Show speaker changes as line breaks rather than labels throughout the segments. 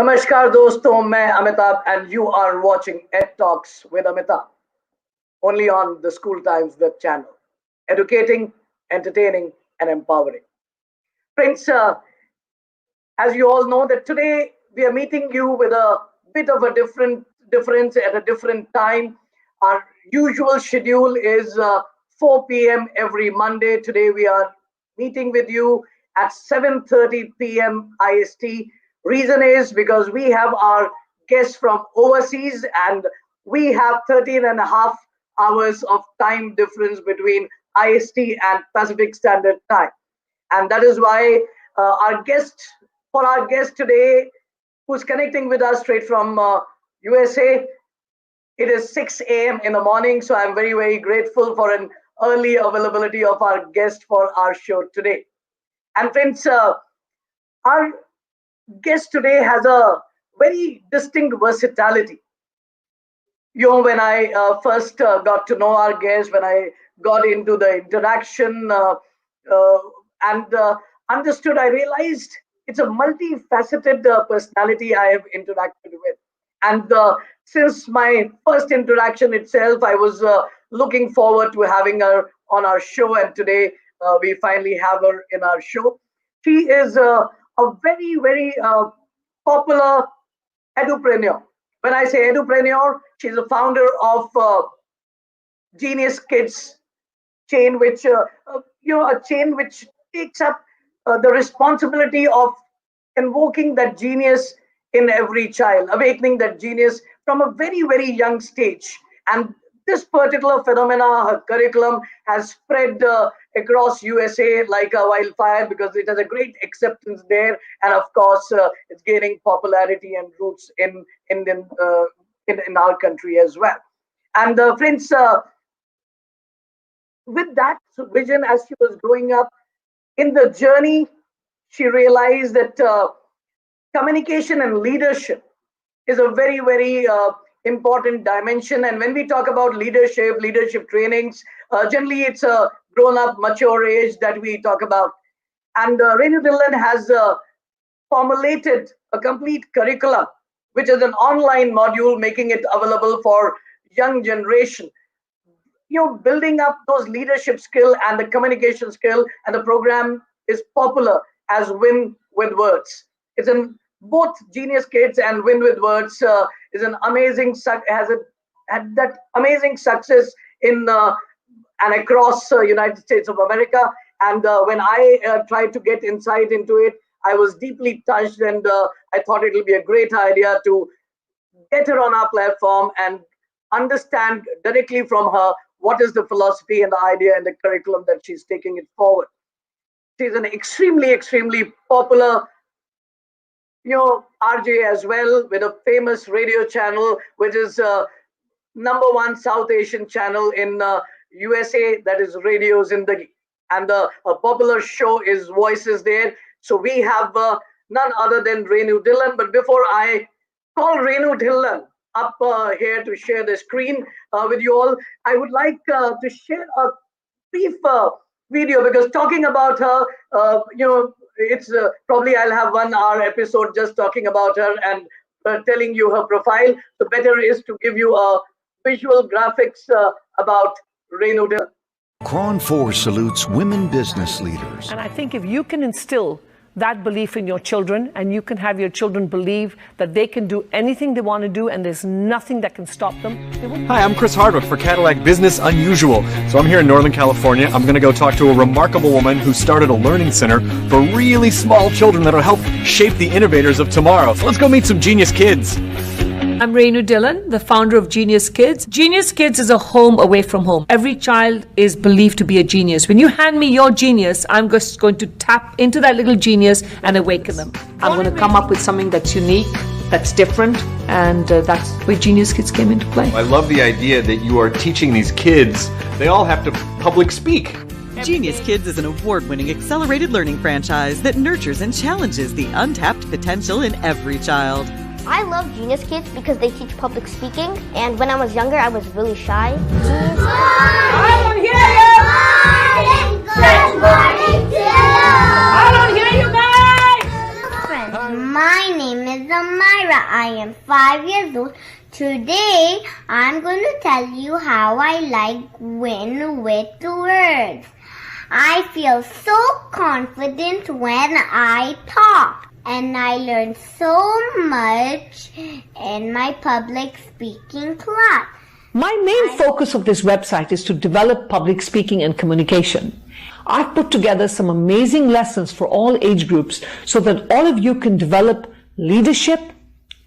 नमस्कार दोस्तों, मैं Amitabh and you are watching Ed Talks with Amitabh, only on the School Times web channel, educating, entertaining, and empowering. Friends, as you all know, that today we are meeting you with a bit of a difference at a different time. Our usual schedule is 4 p.m. every Monday. Today we are meeting with you at 7:30 p.m. IST. Reason is because we have our guests from overseas and we have 13 and a half hours of time difference between IST and Pacific Standard Time. And that is why our guest today, who's connecting with us straight from USA, it is 6 a.m. in the morning. So I'm very, very grateful for an early availability of our guest for our show today. And friends, our guest today has a very distinct versatility. When I first got to know our guest, when I got into the interaction and understood, I realized it's a multifaceted personality I have interacted with. And since my first interaction itself, I was looking forward to having her on our show. And today we finally have her in our show. She is a very, very popular edupreneur. When I say edupreneur, she's a founder of Genius Kids chain, which a chain which takes up the responsibility of invoking that genius in every child, awakening that genius from a very, very young stage. And this particular phenomena, her curriculum has spread across USA like a wildfire because it has a great acceptance there, and of course, it's gaining popularity and roots in our country as well. And friends, with that vision, as she was growing up in the journey, she realized that communication and leadership is a very, very important dimension. And when we talk about leadership trainings, generally it's a grown-up, mature age that we talk about. And Rennu Dhillon has formulated a complete curriculum, which is an online module, making it available for young generation. Building up those leadership skill and the communication skill, and the program is popular as Win with Words. It's in both Genius Kids and Win with Words is an amazing had that amazing success in and across United States of America. And when I tried to get insight into it, I was deeply touched, and I thought it will be a great idea to get her on our platform and understand directly from her what is the philosophy and the idea and the curriculum that she's taking it forward. She's an extremely, extremely popular RJ as well, with a famous radio channel, which is #1 South Asian channel in USA, that is Radio Zindagi. And a popular show is Voices there. So we have none other than Rennu Dhillon. But before I call Rennu Dhillon up here to share the screen with you all, I would like to share a brief video, because talking about her, it's probably I'll have 1 hour episode just talking about her and telling you her profile. So better is to give you a visual graphics about Rennu Dhillon.
Cron 4 salutes women business leaders.
And I think if you can instill that belief in your children, and you can have your children believe that they can do anything they want to do and there's nothing that can stop them.
Hi, I'm Chris Hardwick for Cadillac Business Unusual. So I'm here in Northern California. I'm going to go talk to a remarkable woman who started a learning center for really small children that'll help shape the innovators of tomorrow. So let's go meet some genius kids.
I'm Rennu Dhillon, the founder of Genius Kids. Genius Kids is a home away from home. Every child is believed to be a genius. When you hand me your genius, I'm just going to tap into that little genius and awaken them. I'm going to come up with something that's unique, that's different, and that's where Genius Kids came into play.
I love the idea that you are teaching these kids. They all have to public speak.
Genius Kids is an award-winning accelerated learning franchise that nurtures and challenges the untapped potential in every child.
I love Genius Kids because they teach public speaking, and when I was younger, I was really shy.
I don't hear you!
Good morning,
I don't hear you guys!
friends.
My name is Amira. I am 5 years old. Today, I'm going to tell you how I like win with words. I feel so confident when I talk, and I learn so much in my public speaking class.
My main focus of this website is to develop public speaking and communication. I've put together some amazing lessons for all age groups so that all of you can develop leadership,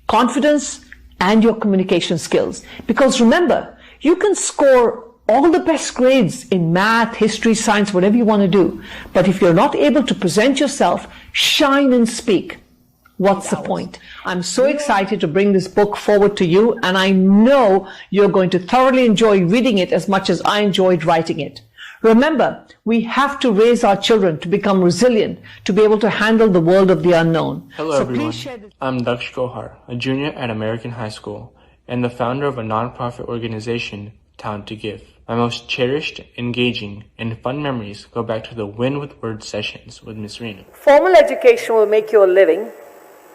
confidence, and your communication skills. Because remember, you can score all the best grades in math, history, science, whatever you want to do. But if you're not able to present yourself, shine and speak, what's the point? I'm so excited to bring this book forward to you, and I know you're going to thoroughly enjoy reading it as much as I enjoyed writing it. Remember, we have to raise our children to become resilient, to be able to handle the world of the unknown.
Hello everyone, I'm Daksh Gohar, a junior at American High School, and the founder of a nonprofit organization, Town to Give. My most cherished, engaging, and fun memories go back to the Win with Words sessions with Miss Rennu.
Formal education will make you a living.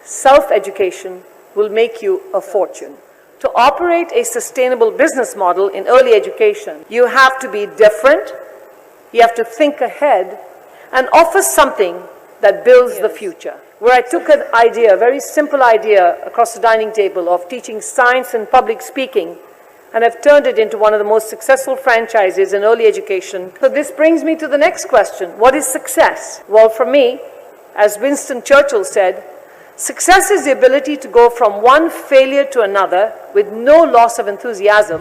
Self-education will make you a fortune. To operate a sustainable business model in early education, you have to be different, you have to think ahead, and offer something that builds the future. Where I took an idea, a very simple idea across the dining table of teaching science and public speaking, and I've turned it into one of the most successful franchises in early education. So this brings me to the next question. What is success? Well, for me, as Winston Churchill said, success is the ability to go from one failure to another with no loss of enthusiasm.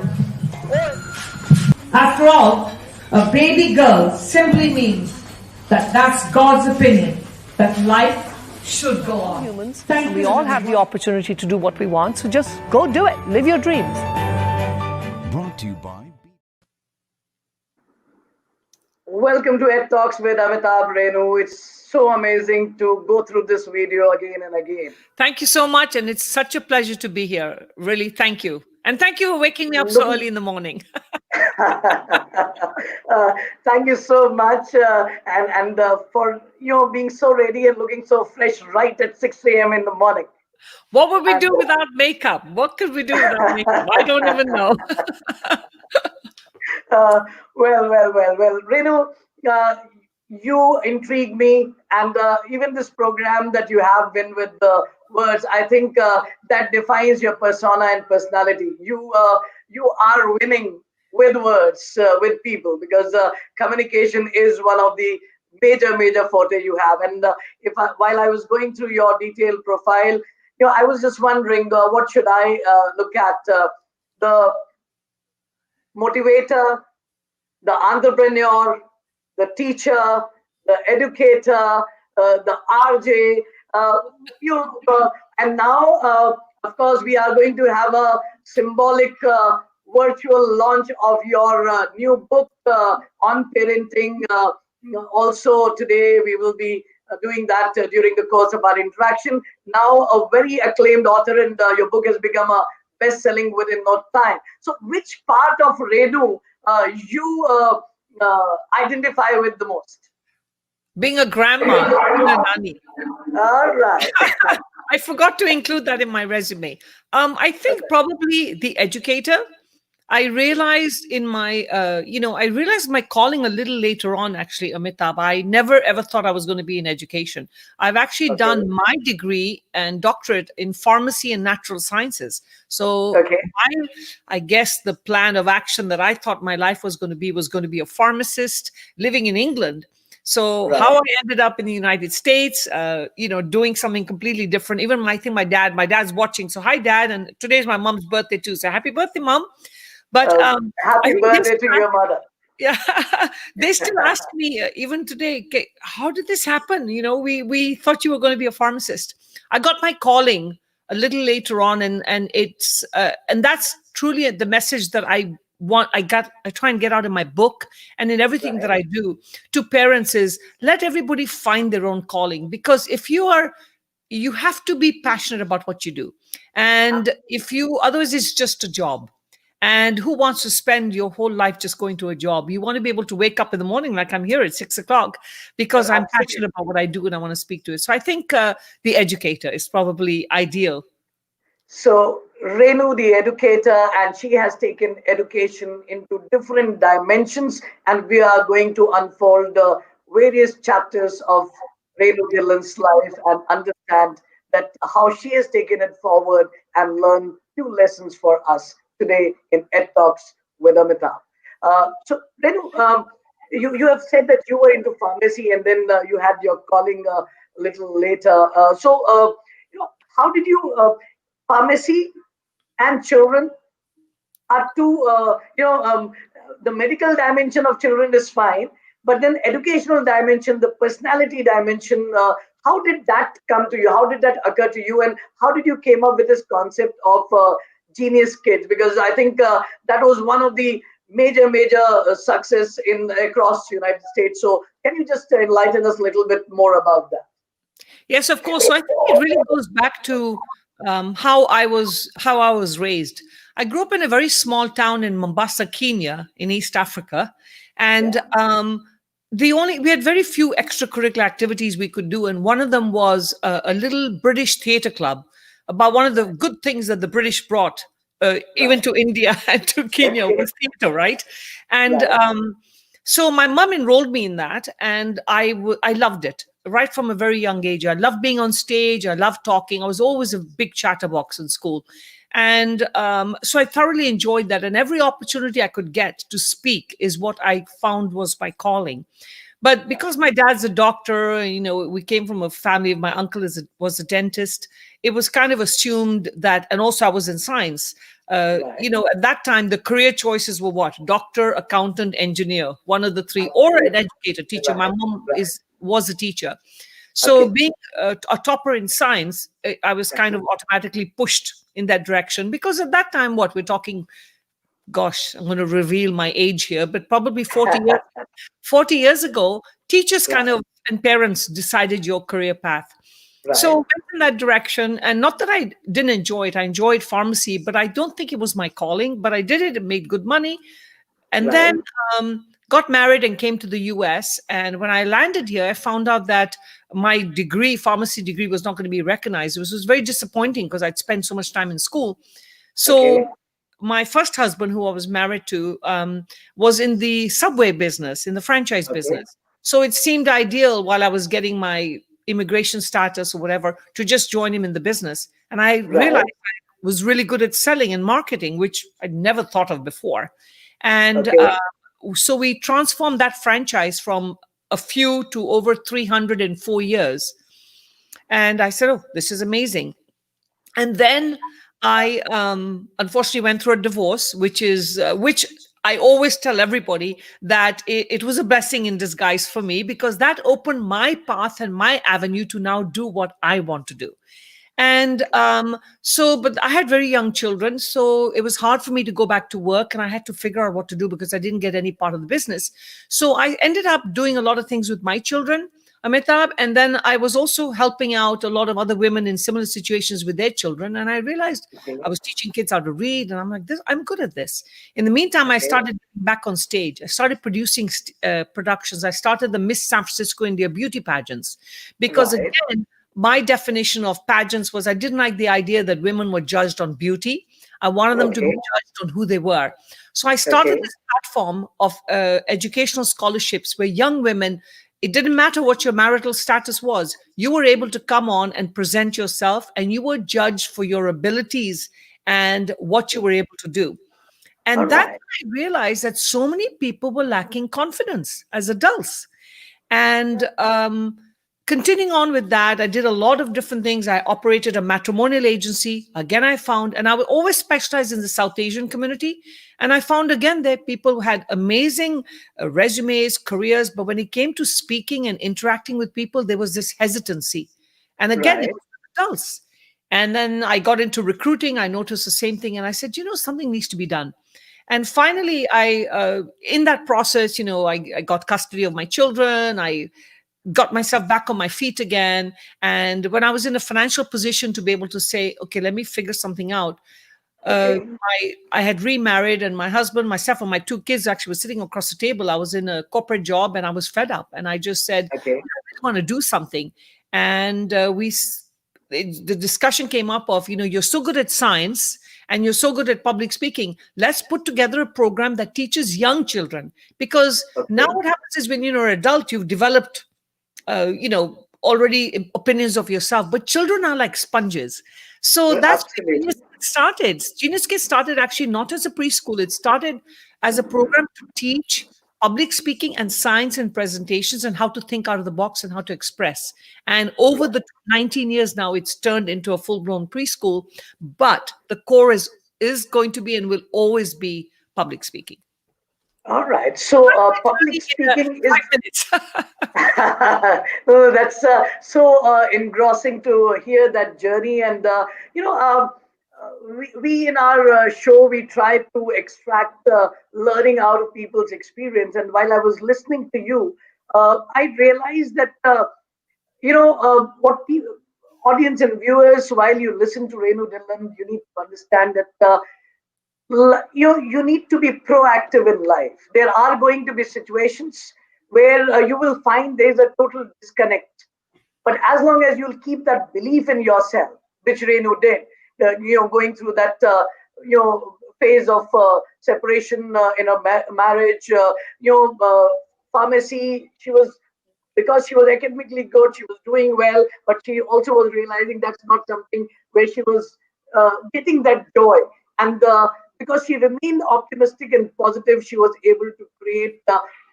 After all, a baby girl simply means that that's God's opinion, that life should go on.
Humans, and we all have the opportunity to do what we want, so just go do it. Live your dreams.
Brought to you by
Welcome to Ed Talks with Amitabh, Rennu. It's so amazing to go through this video again and again.
Thank you so much, and it's such a pleasure to be here. Really, thank you. And thank you for waking me up so early in the morning.
Thank you so much, and for being so ready and looking so fresh right at 6 a.m. in the morning.
What would we do without makeup? What could we do without makeup? I don't even know.
Well, Rennu, you intrigue me, and even this program that you have been with the words, I think that defines your persona and personality. You are winning with words, with people, because communication is one of the major forte you have. And while I was going through your detailed profile, I was just wondering, what should I look at? The motivator, the entrepreneur, the teacher, the educator, the RJ, and now, of course, we are going to have a symbolic virtual launch of your new book on parenting. Also today, we will be doing that during the course of our interaction. Now, a very acclaimed author, and your book has become a best-selling within no time. So, which part of Rennu you identify with the most?
Being a grandma, being a nanny.
All right.
I forgot to include that in my resume. I think probably the educator. I realized in my, I realized my calling a little later on, actually, Amitabh. I never ever thought I was going to be in education. I've actually done my degree and doctorate in pharmacy and natural sciences. So I guess the plan of action that I thought my life was going to be a pharmacist living in England. So how I ended up in the United States, doing something completely different. Even I think my dad's watching. So hi, Dad. And today's my mom's birthday too. So happy birthday, Mom. But
happy birthday to your mother.
Yeah, they still ask me even today, okay, how did this happen? We thought you were going to be a pharmacist. I got my calling a little later on, and it's and that's truly the message that I try and get out in my book and in everything that I do to parents is let everybody find their own calling, because if you have to be passionate about what you do, and otherwise it's just a job. And who wants to spend your whole life just going to a job? You want to be able to wake up in the morning, like I'm here at 6 o'clock, because I'm passionate about what I do and I want to speak to it. So I think the educator is probably ideal.
So Renu, the educator, and she has taken education into different dimensions, and we are going to unfold the various chapters of Renu Dhillon's life and understand that how she has taken it forward and learned few lessons for us today in Ed Talks with Amitabh. So Renu, you have said that you were into pharmacy and then you had your calling a little later. How did you pharmacy and children are two, the medical dimension of children is fine, but then educational dimension, the personality dimension, how did that come to you? How did that occur to you? And how did you came up with this concept of genius kids? Because I think that was one of the major success in across the United States. So can you just enlighten us a little bit more about that?
Yes, of course. So I think it really goes back to how I was raised. I grew up in a very small town in Mombasa, Kenya, in East Africa, and we had very few extracurricular activities we could do, and one of them was a little British theatre club. About one of the good things that the British brought, even to India and to Kenya, was theatre, right? And so my mum enrolled me in that, and I loved it right from a very young age. I loved being on stage. I loved talking. I was always a big chatterbox in school. And so I thoroughly enjoyed that. And every opportunity I could get to speak is what I found was my calling. But because my dad's a doctor, we came from a family. My uncle was a dentist. It was kind of assumed that, and also I was in science. At that time, the career choices were what? Doctor, accountant, engineer, one of the three, or an educator, teacher. My mom was a teacher. So being a topper in science, I was kind of automatically pushed in that direction, because at that time, we're talking, gosh, I'm going to reveal my age here, but probably 40 years ago, teachers and parents decided your career path. So I went in that direction, and not that I didn't enjoy it. I enjoyed pharmacy, but I don't think it was my calling, but I did it and made good money. And then got married and came to the US. And when I landed here, I found out that my pharmacy degree, was not going to be recognized. It was very disappointing because I'd spent so much time in school. So my first husband, who I was married to, was in the subway business, in the franchise business. So it seemed ideal, while I was getting my immigration status or whatever, to just join him in the business. And I realized I was really good at selling and marketing, which I'd never thought of before. And so we transformed that franchise from a few to over 300 in 4 years. And I said, oh, this is amazing. And then I unfortunately went through a divorce, which I always tell everybody that it was a blessing in disguise for me, because that opened my path and my avenue to now do what I want to do. And but I had very young children, so it was hard for me to go back to work, and I had to figure out what to do because I didn't get any part of the business. So I ended up doing a lot of things with my children, Amitabh, and then I was also helping out a lot of other women in similar situations with their children. And I realized I was teaching kids how to read, and I'm like, I'm good at this. In the meantime, I started back on stage. I started producing productions. I started the Miss San Francisco India beauty pageants, because again, my definition of pageants was I didn't like the idea that women were judged on beauty. I wanted them to be judged on who they were. So I started this platform of educational scholarships where young women, it didn't matter what your marital status was, you were able to come on and present yourself, and you were judged for your abilities and what you were able to do. And that's when I realized that so many people were lacking confidence as adults. And continuing on with that, I did a lot of different things. I operated a matrimonial agency. Again, I found, and I would always specialize in the South Asian community. And I found, again, that people who had amazing resumes, careers, but when it came to speaking and interacting with people, there was this hesitancy. And again, it was adults. And then I got into recruiting. I noticed the same thing. And I said, something needs to be done. And finally, in that process, I got custody of my children. I got myself back on my feet again. And when I was in a financial position to be able to say, okay, let me figure something out,
Okay.
I had remarried, and my husband, myself, and my two kids actually were sitting across the table. I was in a corporate job, and I was fed up, and I just said,
Okay.
I really want to do something. And the discussion came up of, you're so good at science and you're so good at public speaking. Let's put together a program that teaches young children, because now
Okay.
what happens is when you're an adult, you've developed already opinions of yourself, but children are like sponges. So that's where
Absolutely.
Genius Kids started. Genius Kids started actually not as a preschool. It started as a program to teach public speaking and science and presentations and how to think out of the box and how to express. And over the 19 years now, it's turned into a full-blown preschool, but the core is going to be and will always be public speaking.
All right. So public speaking is
5 minutes.
oh, that's so engrossing to hear that journey. And you know, we in our show we try to extract learning out of people's experience. And while I was listening to you, I realized that what people, audience and viewers, while you listen to Rennu Dhillon, you need to understand that. You need to be proactive in life. There are going to be situations where you will find there's a total disconnect, but as long as you'll keep that belief in yourself, which Renu did, going through that phase of separation in a marriage, pharmacy, she was, because she was academically good, she was doing well, but she also was realizing that's not something where she was getting that joy. And because she remained optimistic and positive, she was able to create,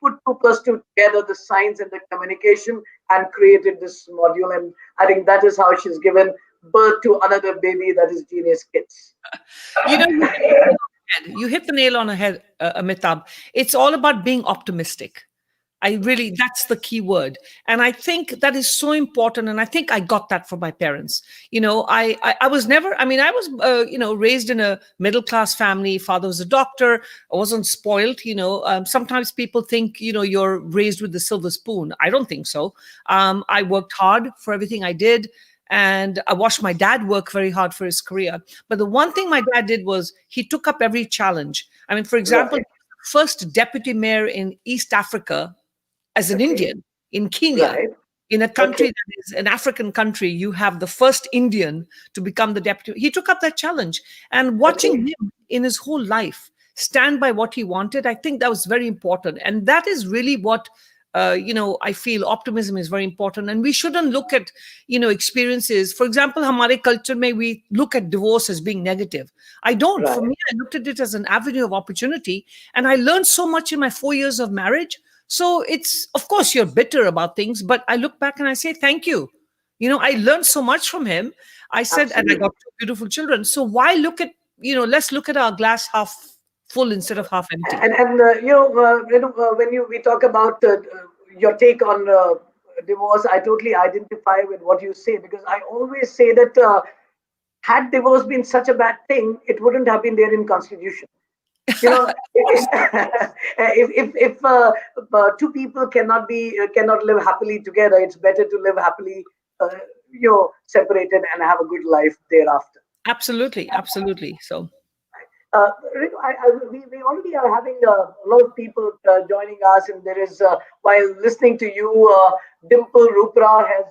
put 2+2 together, the science and the communication, and created this module. And I think that is how she's given birth to another baby, that is Genius Kids.
You know, you hit the nail on the head, Amitabh. It's all about being optimistic. That's the key word. And I think that is so important. And I think I got that from my parents. I was never, I was, raised in a middle-class family. Father was a doctor. I wasn't spoiled. Sometimes people think, you're raised with the silver spoon. I don't think so. I worked hard for everything I did. And I watched my dad work very hard for his career. But the one thing my dad did was he took up every challenge. For example,
Right.
first deputy mayor in East Africa as an
Okay.
Indian in Kenya.
Right.
In a country
Okay.
that is an African country, you have the first Indian to become the deputy. He took up that challenge. And watching
Okay.
him in his whole life stand by what he wanted, I think that was very important. And that is really what, I feel optimism is very important. And we shouldn't look at, experiences. For example, Hamare culture may we look at divorce as being negative. I don't. For
Right.
me, I looked at it as an avenue of opportunity. And I learned so much in my 4 years of marriage. So it's, of course, you're bitter about things, but I look back and I say, thank you. I learned so much from him. I said, and I
Absolutely.
got two beautiful children. So why look at, let's look at our glass half full instead of half empty.
And when we talk about your take on divorce, I totally identify with what you say, because I always say that had divorce been such a bad thing, it wouldn't have been there in Constitution. If two people cannot live happily together, it's better to live happily, separated and have a good life thereafter.
Absolutely. Absolutely. So.
We already are having a lot of people joining us, and there is, while listening to you, Dimple Rupra has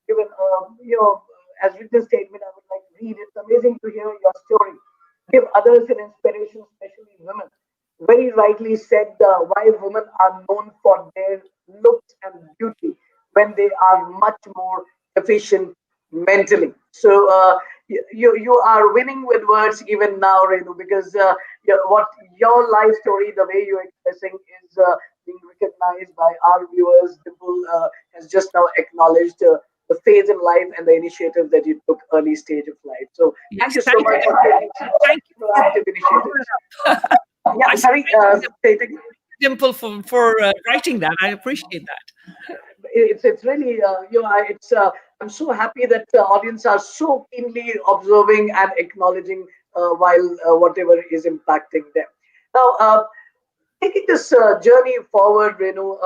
given, has written a statement. I would like to read. It's amazing to hear your story. Give others an inspiration, especially women. Very rightly said, why women are known for their looks and beauty when they are much more efficient mentally. So you are winning with words even now, Renu, because what your life story, the way you're expressing, is being recognized by our viewers. Dimple has just now acknowledged the phase in life and the initiative that you took early stage of life. So thank
Yes,
you so
thank
much
you.
for taking
Thank you.
proactive initiatives. Yeah,
I
sorry, say it again.
Dimple for writing that. I appreciate that.
It's really it's I'm so happy that the audience are so keenly observing and acknowledging while whatever is impacting them. Now, taking this journey forward, Renu,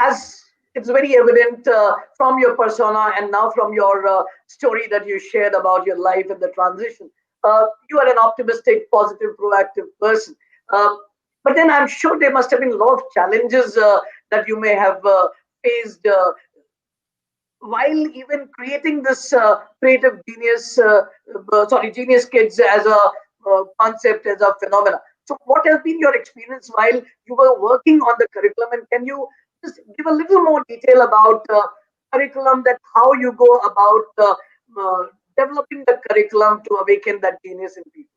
as it's very evident from your persona and now from your story that you shared about your life and the transition. You are an optimistic, positive, proactive person. But then I'm sure there must have been a lot of challenges that you may have faced while even creating this creative genius, genius kids as a concept, as a phenomena. So, what has been your experience while you were working on the curriculum, and can you just give a little more detail about curriculum, that how you go about developing the curriculum to awaken that genius in people?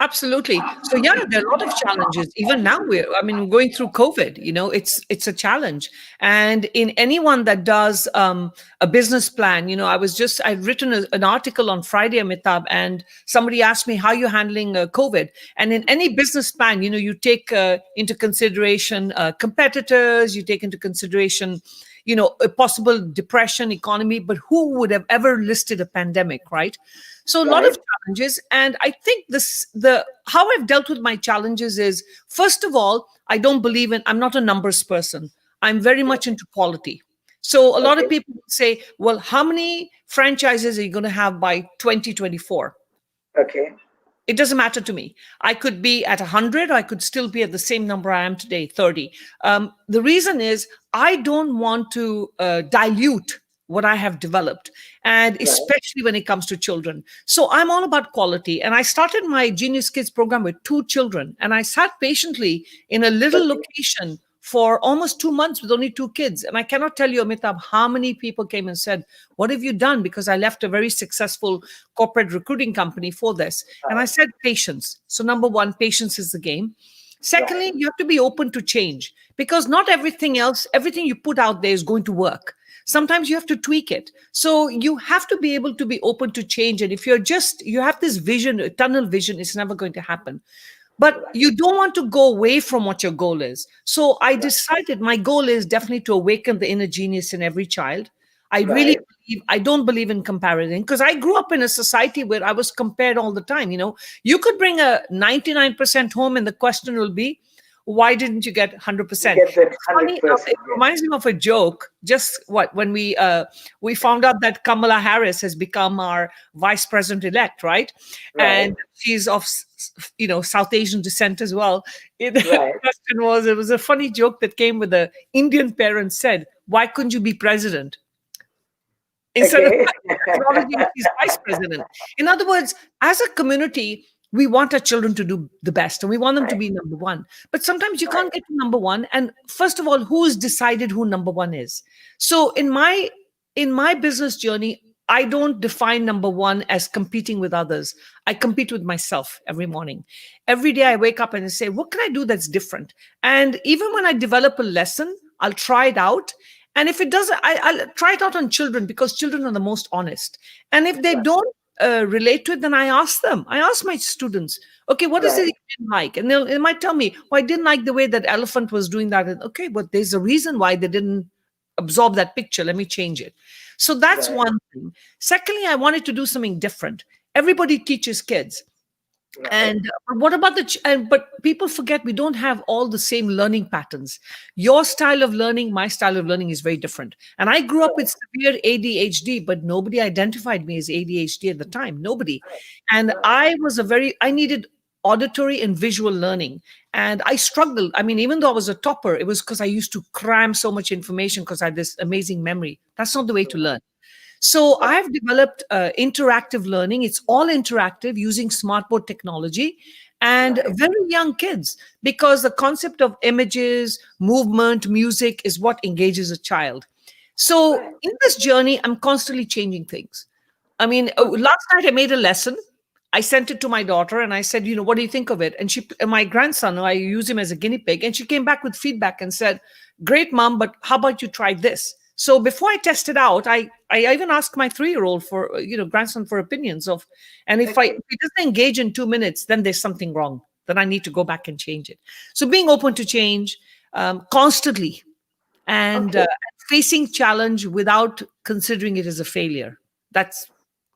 Absolutely. So yeah, there are a lot of challenges. Even now, going through COVID. It's a challenge. And in anyone that does a business plan, I'd written an article on Friday, Amitabh, and somebody asked me how you're handling COVID. And in any business plan, you take into consideration competitors, you take into consideration a possible depression, economy, but who would have ever listed a pandemic, right? So a lot of challenges. And I think how I've dealt with my challenges is, first of all, I'm not a numbers person. I'm very much into quality. So a lot of people say, well, how many franchises are you going to have by 2024?
Okay.
It doesn't matter to me. I could be at 100, or I could still be at the same number I am today, 30. The reason is I don't want to dilute what I have developed, and especially when it comes to children. So I'm all about quality. And I started my Genius Kids program with 2 children, and I sat patiently in a little location for almost 2 months with only 2 kids. And I cannot tell you, Amitabh, how many people came and said, what have you done? Because I left a very successful corporate recruiting company for this. And I said, patience. So number one, patience is the game. Secondly, you have to be open to change, because not everything you put out there is going to work. Sometimes you have to tweak it. So you have to be able to be open to change. And if you have this vision, a tunnel vision, it's never going to happen. But you don't want to go away from what your goal is. So I decided my goal is definitely to awaken the inner genius in every child. I don't believe in comparison, because I grew up in a society where I was compared all the time. You could bring a 99% home and the question will be, why didn't you get 100%? It reminds me of a joke. When we found out that Kamala Harris has become our vice president elect, right? And she's of South Asian descent as well. The question it was a funny joke that came with the Indian parents said, why couldn't you be president? Instead of acknowledging she's vice president. In other words, as a community, we want our children to do the best, and we want them to be number one. But sometimes you can't get to number one. And first of all, who's decided who number one is? So in my business journey, I don't define number one as competing with others. I compete with myself every morning. Every day I wake up and I say, what can I do that's different? And even when I develop a lesson, I'll try it out. And if it doesn't, I'll try it out on children, because children are the most honest. And if they don't relate to it, then I ask my students, okay, what is it you didn't like? And they might tell me, I didn't like the way that elephant was doing that. And, okay, but there's a reason why they didn't absorb that picture. Let me change it. So that's one thing. Secondly, I wanted to do something different. Everybody teaches kids. And what about but people forget we don't have all the same learning patterns. Your style of learning, my style of learning is very different. And I grew up with severe ADHD, but nobody identified me as ADHD at the time. Nobody. And I needed auditory and visual learning. And I struggled. Even though I was a topper, it was because I used to cram so much information because I had this amazing memory. That's not the way to learn. So I've developed interactive learning. It's all interactive using smartboard technology and very young kids, because the concept of images, movement, music is what engages a child. So in this journey, I'm constantly changing things. Last night I made a lesson. I sent it to my daughter and I said, what do you think of it? And my grandson, I use him as a guinea pig, and she came back with feedback and said, great, Mom, but how about you try this? So before I test it out, I even asked my 3-year-old grandson for opinions of, and if he doesn't engage in 2 minutes, then there's something wrong. Then I need to go back and change it. So being open to change constantly, and facing challenge without considering it as a failure. That's,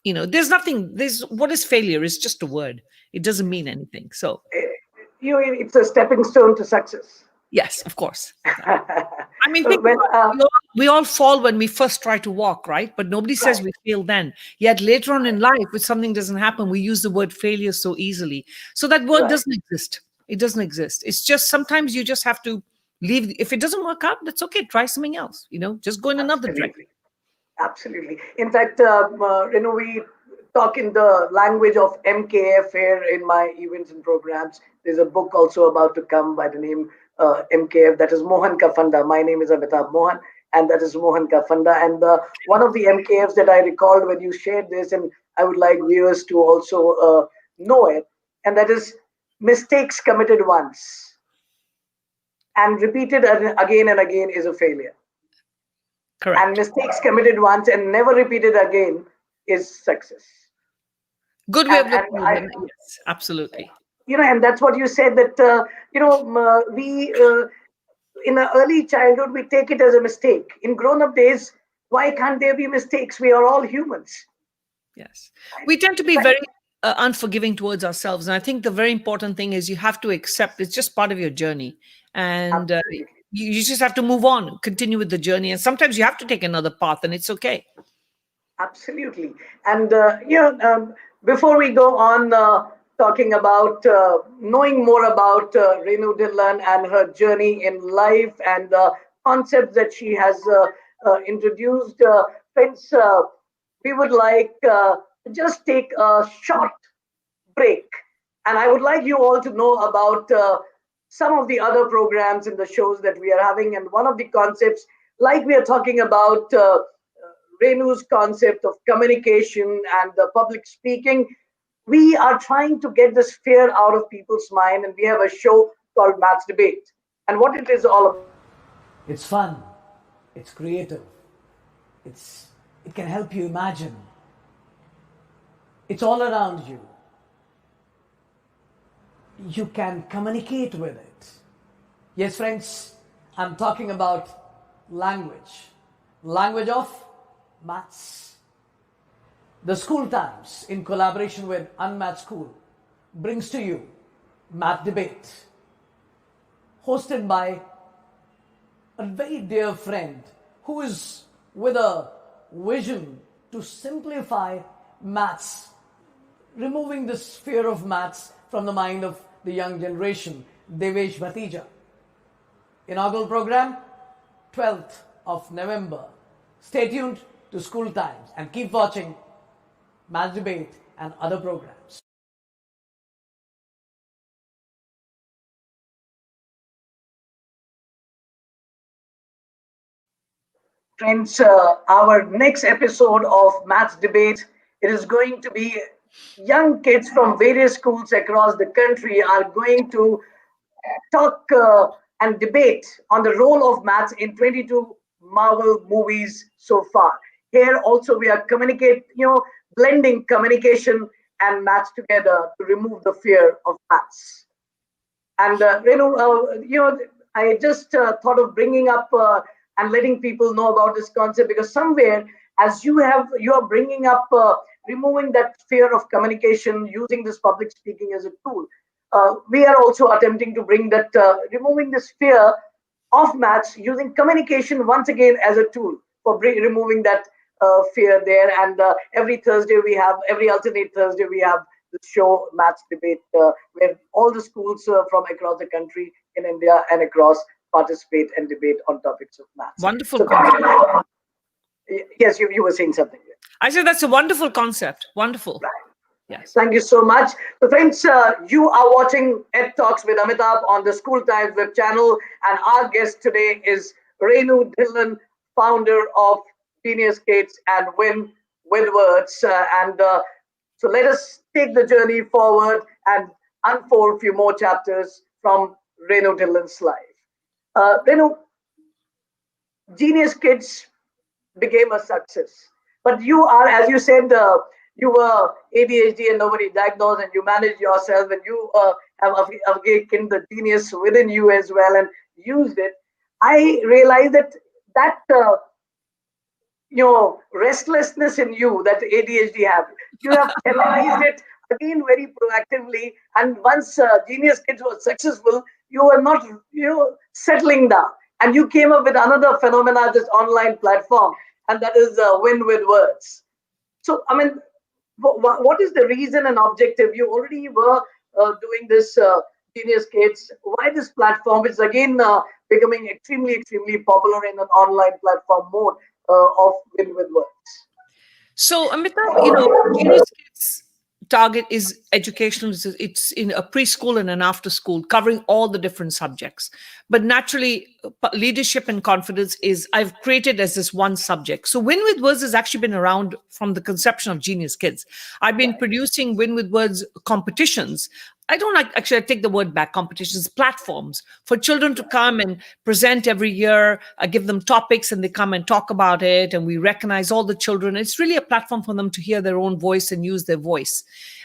what is failure? It's just a word. It doesn't mean anything. So
it's a stepping stone to success.
Yes, of course. Think about we all fall when we first try to walk, right? But nobody says
Right.
we fail then. Yet later on in life, if something doesn't happen, we use the word failure so easily. So that word
Right.
doesn't exist. It doesn't exist. It's just sometimes you just have to leave. If it doesn't work out, that's okay. Try something else. Just go in another direction.
Absolutely. Absolutely. In fact, we talk in the language of MKF here in my events and programs. There's a book also about to come by the name MKF. That is Mohan Ka Funda. My name is Amitabh Mohan, and that is Mohan Ka Funda. And one of the MKFs that I recalled when you shared this, and I would like viewers to also know it, and that is mistakes committed once and repeated again and again is a failure. And
Correct.
mistakes committed once and never repeated again is success.
Good way
and
of
and
looking
I,
at it. Yes, absolutely.
and that's what you said, that we in the early childhood we take it as a mistake. In grown up days, why can't there be mistakes? We are all humans.
Yes. We tend to
In
be
fact,
very unforgiving towards ourselves. And I think the very important thing is you have to accept it's just part of your journey. And
absolutely.
you just have to move on, continue with the journey. And sometimes you have to take another path, and it's okay.
Absolutely. And before we go on talking about knowing more about Rennu Dhillon and her journey in life and the concepts that she has introduced, friends, we would like to just take a short break. And I would like you all to know about some of the other programs in the shows that we are having. And one of the concepts, like we are talking about Renu's concept of communication and the public speaking, we are trying to get this fear out of people's mind. And we have a show called Maths Debate. And what it is all about.
It's fun, it's creative, it can help you imagine. It's all around you. You can communicate with it. Yes, friends, I'm talking about language. Language of maths. The School Times, in collaboration with Unmatched School, brings to you Math Debate, hosted by a very dear friend who is with a vision to simplify maths, removing this fear of maths from the mind of the young generation, Devesh Bhatija. Inaugural program, 12th of November. Stay tuned to School Times and keep watching Maths Debate and other programs.
Friends, our next episode of Maths Debate, it is going to be young kids from various schools across the country are going to talk and debate on the role of maths in 22 Marvel movies so far. Here also we are blending communication and maths together to remove the fear of maths. And I just thought of bringing up and letting people know about this concept, because somewhere, as you are bringing up removing that fear of communication using this public speaking as a tool. We are also attempting to bring that removing this fear of maths using communication once again as a tool for removing that fear there. And every alternate Thursday we have the show Maths Debate, where all the schools from across the country in India and across participate and debate on topics of maths.
Wonderful
So,
concept.
yes, you were saying something.
I said that's a wonderful concept. Wonderful. Yes.
Thank you so much. So friends, you are watching Ed Talks with Amitabh on the School Times web channel. And our guest today is Rennu Dhillon, founder of Genius Kids and Win with Words. So let us take the journey forward and unfold a few more chapters from Rennu Dhillon's life. Rennu, Genius Kids became a success. But you are, as you said, you were ADHD and nobody diagnosed, and you managed yourself, and you have awakened the genius within you as well and used it. I realized that restlessness in you that ADHD have, you have channelized it again very proactively. And once Genius Kids was successful, you were not settling down. And you came up with another phenomena, this online platform, and that is Win with Words. So, I mean, what is the reason and objective? You already were doing this Genius Kids. Why this platform, which is again becoming extremely, extremely popular in an online platform mode of Win with Words?
So, Amitabh, Genius Kids target is educational. It's in a preschool and an after school, covering all the different subjects. But naturally, leadership and confidence is I've created as this one subject. So Win with Words has actually been around from the conception of Genius Kids. I've been producing Win with Words competitions. I don't like, actually, I take the word back, competitions, platforms for children to come and present every year. I give them topics and they come and talk about it, and we recognize all the children. It's really a platform for them to hear their own voice and use their voice.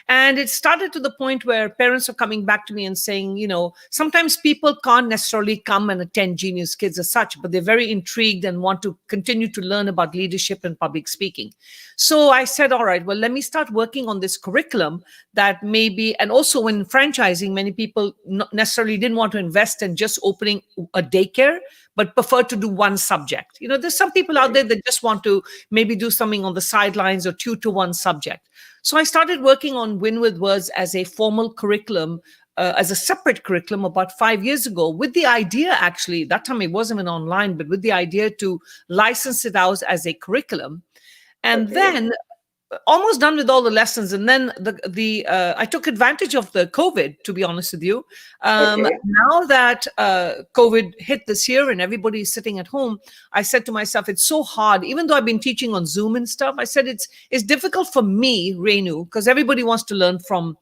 And it started to the point where parents are coming back to me and saying, sometimes people can't necessarily come and attend Genius Kids as such, but they're very intrigued and want to continue to learn about leadership and public speaking. So I said, all right, well, let me start working on this curriculum that maybe, and also when franchising, many people not necessarily didn't want to invest in just opening a daycare, but prefer to do one subject. There's some people out there that just want to maybe do something on the sidelines or tutor one subject. So I started working on Win with Words as a formal curriculum, as a separate curriculum about 5 years ago, with the idea, actually, that time it wasn't even online, but with the idea to license it out as a curriculum. And then almost done with all the lessons. And then I took advantage of the COVID, to be honest with you. Now that COVID hit this year and everybody is sitting at home, I said to myself, it's so hard, even though I've been teaching on Zoom and stuff. I said, it's difficult for me, Rennu, because everybody wants to learn from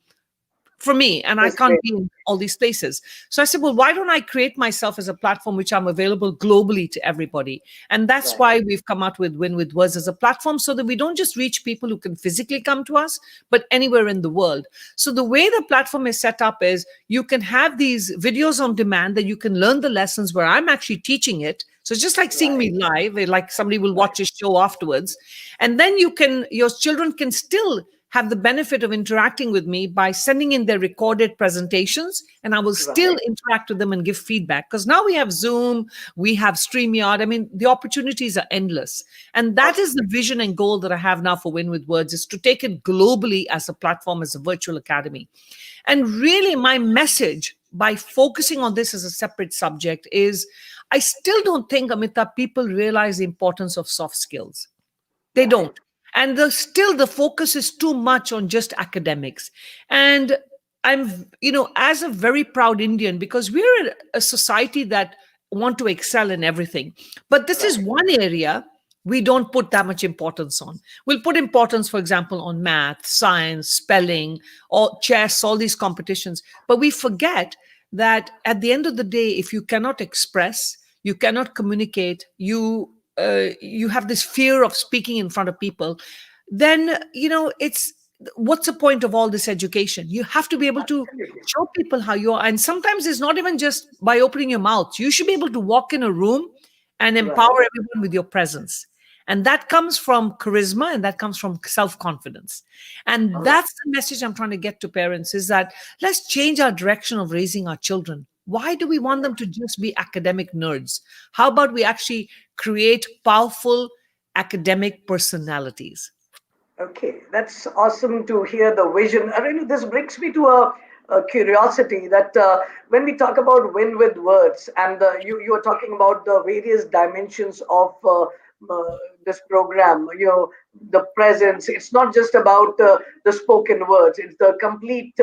me, and I can't be in all these places. So I said, well, why don't I create myself as a platform which I'm available globally to everybody? And that's why we've come out with Win with Words as a platform, so that we don't just reach people who can physically come to us, but anywhere in the world. So the way the platform is set up is you can have these videos on demand that you can learn the lessons where I'm actually teaching it. So it's just like seeing me live, like somebody will watch a show afterwards. And then your children can still have the benefit of interacting with me by sending in their recorded presentations, and I will still interact with them and give feedback. Because now we have Zoom, we have StreamYard. I mean, the opportunities are endless. And that is the vision and goal that I have now for Win with Words, is to take it globally as a platform, as a virtual academy. And really my message, by focusing on this as a separate subject, is I still don't think, Amitabh, people realize the importance of soft skills. They don't. And still the focus is too much on just academics. And I'm, as a very proud Indian, because we're a society that want to excel in everything. But this is one area we don't put that much importance on. We'll put importance, for example, on math, science, spelling, or chess, all these competitions. But we forget that at the end of the day, if you cannot express, you cannot communicate, you have this fear of speaking in front of people, then, it's what's the point of all this education? You have to be able to show people how you are. And sometimes it's not even just by opening your mouth. You should be able to walk in a room and empower everyone with your presence. And that comes from charisma, and that comes from self-confidence. And that's the message I'm trying to get to parents, is that let's change our direction of raising our children. Why do we want them to just be academic nerds? How about we actually create powerful academic personalities?
Okay, that's awesome to hear the vision. Really, this brings me to a curiosity that when we talk about Win with Words, and you are talking about the various dimensions of this program, the presence, it's not just about the spoken words, it's the complete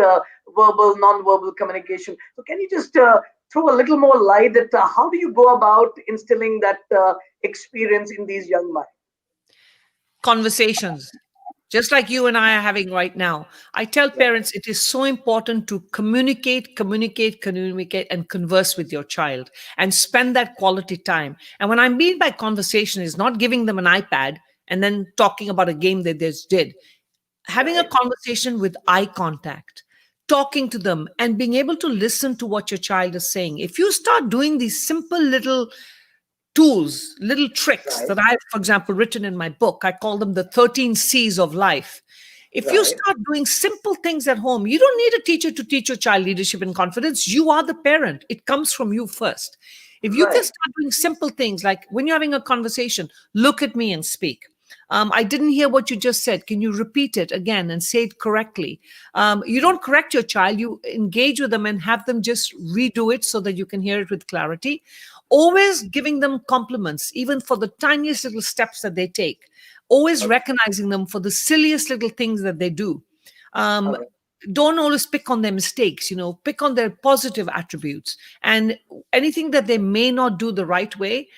verbal, non-verbal communication. So can you just throw a little more light at how do you go about instilling that experience in these young minds?
Conversations, just like you and I are having right now. I tell parents it is so important to communicate, and converse with your child and spend that quality time. And when I mean by conversation is not giving them an iPad and then talking about a game they just did. Having a conversation with eye contact, talking to them and being able to listen to what your child is saying. If you start doing these simple little tools, little tricks that I've, for example, written in my book, I call them the 13 C's of life. If you start doing simple things at home, you don't need a teacher to teach your child leadership and confidence. You are the parent. It comes from you first. If you can
Right.
start doing simple things like when you're having a conversation, look at me and speak. I didn't hear what you just said. Can you repeat it again and say it correctly? You don't correct your child, you engage with them and have them just redo it so that you can hear it with clarity. Always giving them compliments, even for the tiniest little steps that they take. Always recognizing them for the silliest little things that they do. Um,
Okay.
don't always pick on their mistakes, pick on their positive attributes. And anything that they may not do the right way,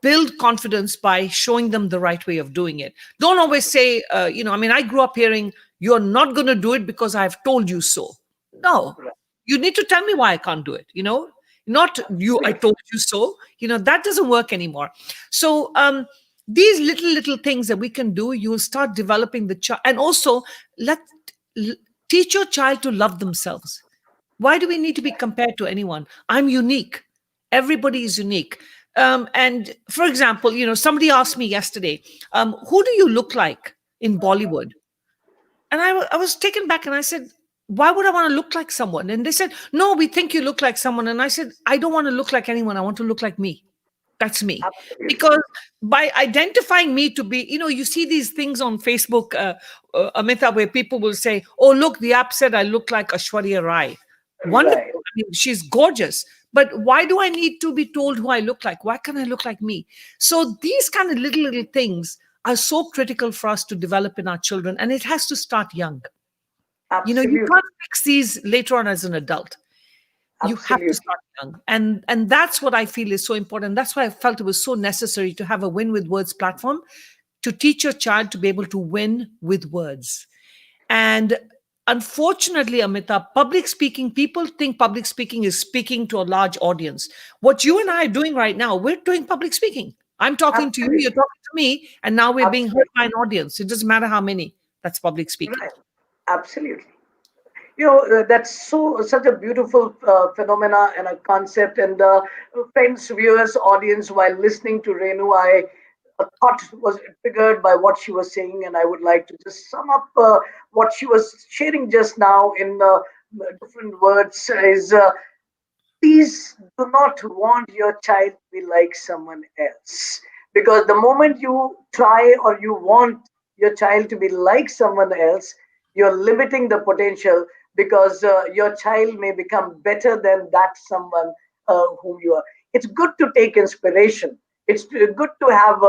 build confidence by showing them the right way of doing it. Don't always say, I grew up hearing, you're not going to do it because I've told you so. No,
Right.
you need to tell me why I can't do it, not you, I told you so. That doesn't work anymore. So, these little things that we can do, you'll start developing the child. And also, let l- teach your child to love themselves. Why do we need to be compared to anyone? I'm unique. Everybody is unique. And for example, somebody asked me yesterday, who do you look like in Bollywood? And I was taken back and I said, why would I want to look like someone? And they said, no, we think you look like someone. And I said, I don't want to look like anyone. I want to look like me. That's me.
Absolutely.
Because by identifying me to be, you see these things on Facebook, Amitabh, where people will say, oh, look, the app said I look like Ashwarya Rai. Wonderful.
Right.
I mean, she's gorgeous. But why do I need to be told who I look like? Why can't I look like me? So these kind of little things are so critical for us to develop in our children. And it has to start young. You
Absolutely.
can't fix these later on as an adult. You have to
Absolutely.
start young. And that's what I feel is so important. That's why I felt it was so necessary to have a Win with Words platform, to teach your child to be able to win with words. And unfortunately, Amitabh, public speaking, people think public speaking is speaking to a large audience. What you and I are doing right now, we're doing public speaking. I'm talking to you, you're
Absolutely.
talking to me, and now we're being heard
Absolutely.
by an audience. It doesn't matter how many. That's public speaking.
Right. Absolutely. That's such a beautiful phenomena and a concept. And friends, viewers, audience, while listening to Renu, a thought was triggered by what she was saying, and I would like to just sum up what she was sharing just now in different words. Is please do not want your child to be like someone else, because the moment you try or you want your child to be like someone else, you're limiting the potential, because your child may become better than that someone whom you are. It's good to take inspiration, it's good to have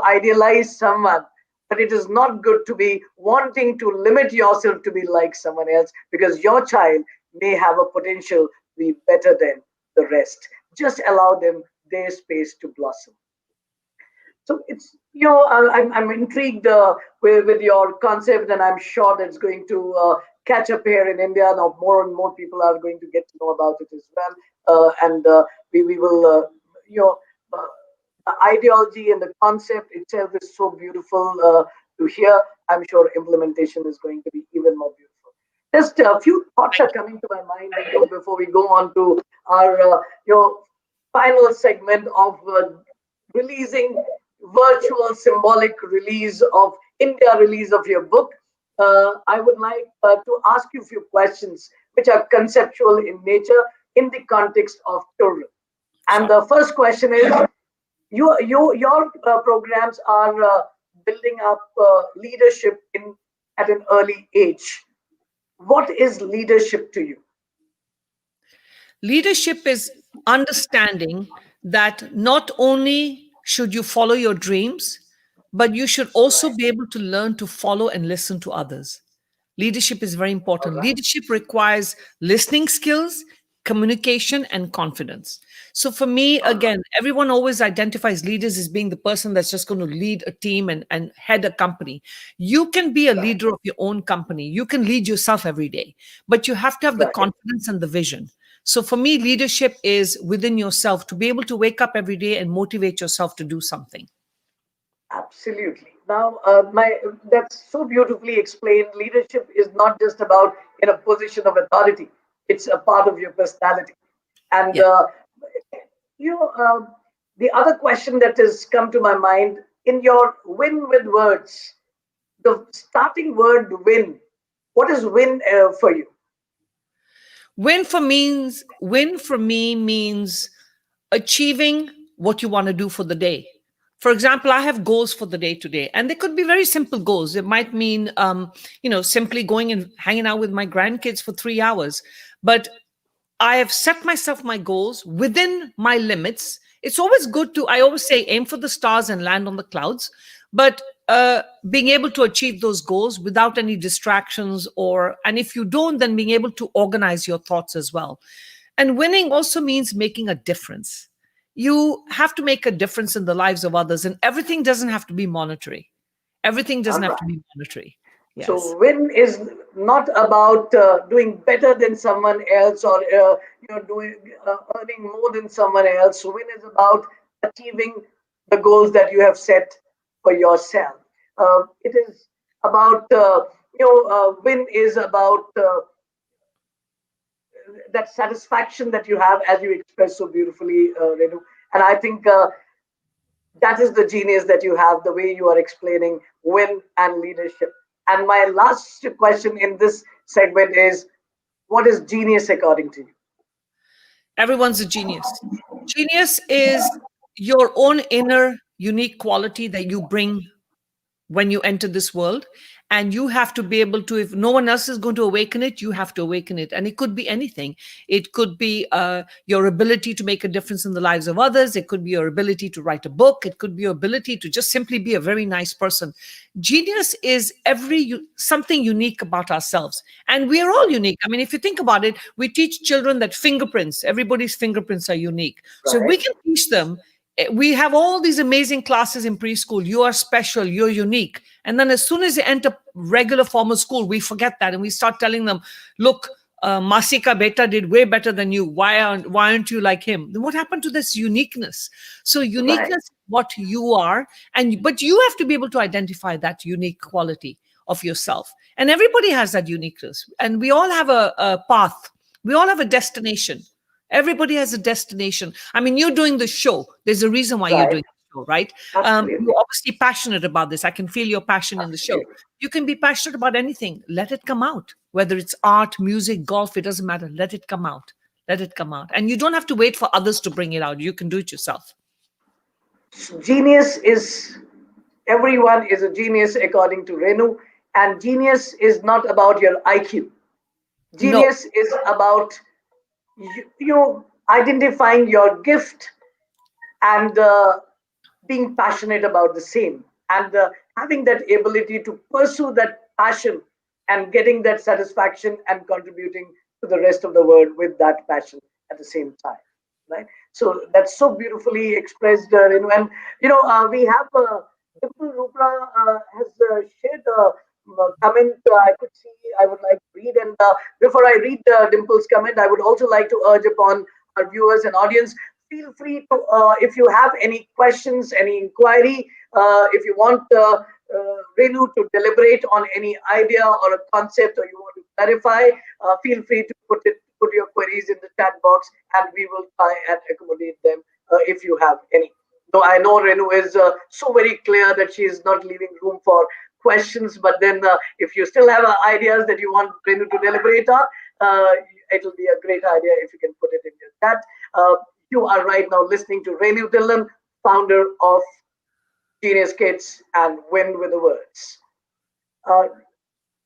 idealize someone, but it is not good to be wanting to limit yourself to be like someone else, because your child may have a potential to be better than the rest. Just allow them their space to blossom. So it's I'm intrigued with your concept, and I'm sure that's going to catch up here in India. Now more and more people are going to get to know about it as well, and we will uh, the ideology and the concept itself is so beautiful to hear. I'm sure implementation is going to be even more beautiful. Just a few thoughts are coming to my mind before we go on to our final segment of releasing virtual symbolic release of India release of your book. I would like to ask you a few questions which are conceptual in nature in the context of children. And the first question is, your programs are building up leadership in at an early age. What is leadership to you?
Leadership is understanding that not only should you follow your dreams, but you should also
Right.
be able to learn to follow and listen to others. Leadership is very
All
important.
right.
Leadership requires listening skills, communication, and confidence. So, for me,
All right.
again, everyone always identifies leaders as being the person that's just going to lead a team and head a company. You can be a
Right.
leader of your own company. You can lead yourself every day, but you have to have the
Right.
confidence and the vision. So, for me, leadership is within yourself to be able to wake up every day and motivate yourself to do something.
Absolutely. Now, my that's so beautifully explained. Leadership is not just about in a position of authority; it's a part of your personality. And
Yeah.
you know, the other question that has come to my mind in your win with words, the starting word win. What is win for you?
Win for me means achieving what you want to do for the day. For example, I have goals for the day today, and they could be very simple goals. It might mean, simply going and hanging out with my grandkids for 3 hours. But I have set myself my goals within my limits. It's always good to, I always say, aim for the stars and land on the clouds. But being able to achieve those goals without any distractions, and if you don't, then being able to organize your thoughts as well. And winning also means making a difference. You have to make a difference in the lives of others, and everything doesn't have to be monetary. Everything doesn't have to be monetary. Yes.
So win is not about doing better than someone else, or doing earning more than someone else. Win is about achieving the goals that you have set for yourself. It is about win is about that satisfaction that you have, as you expressed so beautifully, Rennu. And I think that is the genius that you have, the way you are explaining win and leadership. And my last question in this segment is, what is genius according to you?
Everyone's a genius. Genius is your own inner unique quality that you bring when you enter this world. And you have to be able to, if no one else is going to awaken it, you have to awaken it. And it could be anything. It could be your ability to make a difference in the lives of others. It could be your ability to write a book. It could be your ability to just simply be a very nice person. Genius is something unique about ourselves. And we are all unique. I mean, if you think about it, we teach children that everybody's fingerprints are unique. Right. So we can teach them. We have all these amazing classes in preschool. You are special, you're unique. And then as soon as they enter regular formal school, we forget that. And we start telling them, look, Masika Beta did way better than you. Why aren't you like him? Then what happened to this uniqueness? So uniqueness is what you are. But you have to be able to identify that unique quality of yourself. And everybody has that uniqueness. And we all have a path. We all have a destination. Everybody has a destination. I mean, you're doing the show. There's a reason why you're doing the show, right? You're obviously passionate about this. I can feel your passion in the show. You can be passionate about anything. Let it come out. Whether it's art, music, golf, it doesn't matter. Let it come out. Let it come out. And you don't have to wait for others to bring it out. You can do it yourself.
Genius is, everyone is a genius according to Rennu. And genius is not about your IQ. Genius is about you identifying your gift and being passionate about the same, and having that ability to pursue that passion and getting that satisfaction and contributing to the rest of the world with that passion at the same time, right? So that's so beautifully expressed, Rennu. And we have Dimple Rupra has shared a comment I could see. I would like to read, and before I read Dimple's comment, I would also like to urge upon our viewers and audience, feel free to, if you have any questions, any inquiry, if you want Rennu to deliberate on any idea or a concept, or you want to clarify, feel free to put your queries in the chat box, and we will try and accommodate them if you have any. Though I know Rennu is so very clear that she is not leaving room for questions, but then if you still have ideas that you want Rennu to deliberate on, it will be a great idea if you can put it in your chat. You are right now listening to Rennu Dhillon, founder of Genius Kids and Win with the Words.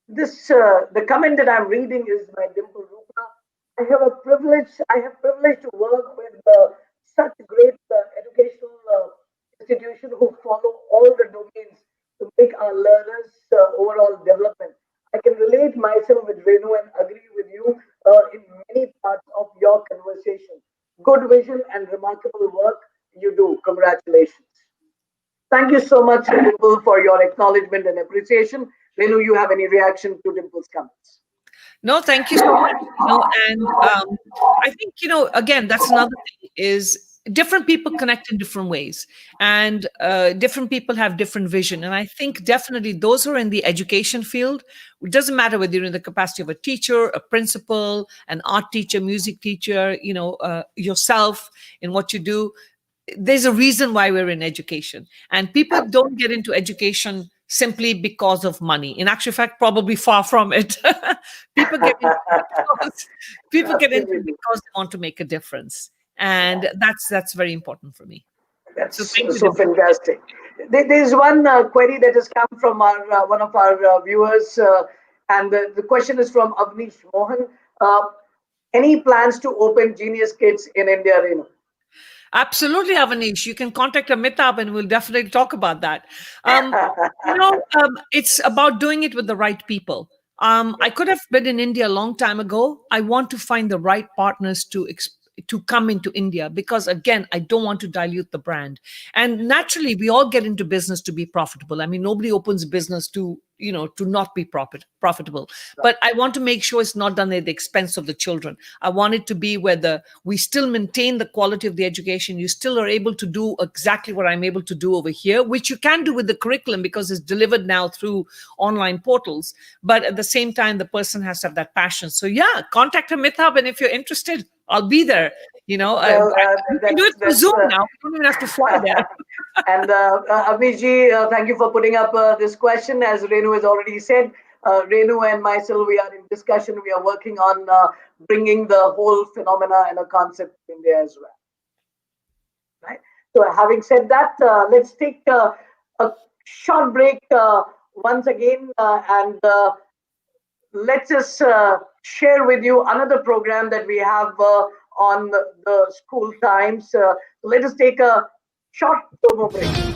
The comment that I'm reading is by Dimple Rupra. I have privilege to work with such great educational institutions who follow all the domains to make our learners overall development. I can relate myself with Rennu and agree with you in many parts of your conversation. Good vision and remarkable work you do. Congratulations. Thank you so much, Dimple, for your acknowledgement and appreciation. Rennu, you have any reaction to Dimple's comments?
No, thank you so much. And I think, again, that's another thing is different people connect in different ways, and different people have different vision. And I think definitely those who are in the education field, it doesn't matter whether you're in the capacity of a teacher, a principal, an art teacher, music teacher, yourself in what you do. There's a reason why we're in education, and people don't get into education simply because of money. In actual fact, probably far from it. People get into it because they want to make a difference. And that's very important for me.
That's
So thank you,
so
Divya.
fantastic. There's one query that has come from our one of our viewers, and the question is from Avnish Mohan. Uh, any plans to open Genius Kids in India, Renu?
Absolutely, Avanish. You can contact Amitabh and we'll definitely talk about that. It's about doing it with the right people. I could have been in India a long time ago. I want to find the right partners to come into India because, again, I don't want to dilute the brand. And naturally, we all get into business to be profitable. I mean, nobody opens business to not be profitable. But I want to make sure it's not done at the expense of the children. I want it to be where we still maintain the quality of the education. You still are able to do exactly what I'm able to do over here, which you can do with the curriculum because it's delivered now through online portals. But at the same time, the person has to have that passion. So yeah, contact Amitabh, and if you're interested, I'll be there. You can do it through Zoom now. You don't even have to fly there.
And Avnishji, thank you for putting up this question. As Renu has already said, Renu and myself, we are in discussion. We are working on bringing the whole phenomena and a concept to India as well. Right. So, having said that, let's take a short break once again, and let's just share with you another program that we have on the school times. Let us take a short promo break.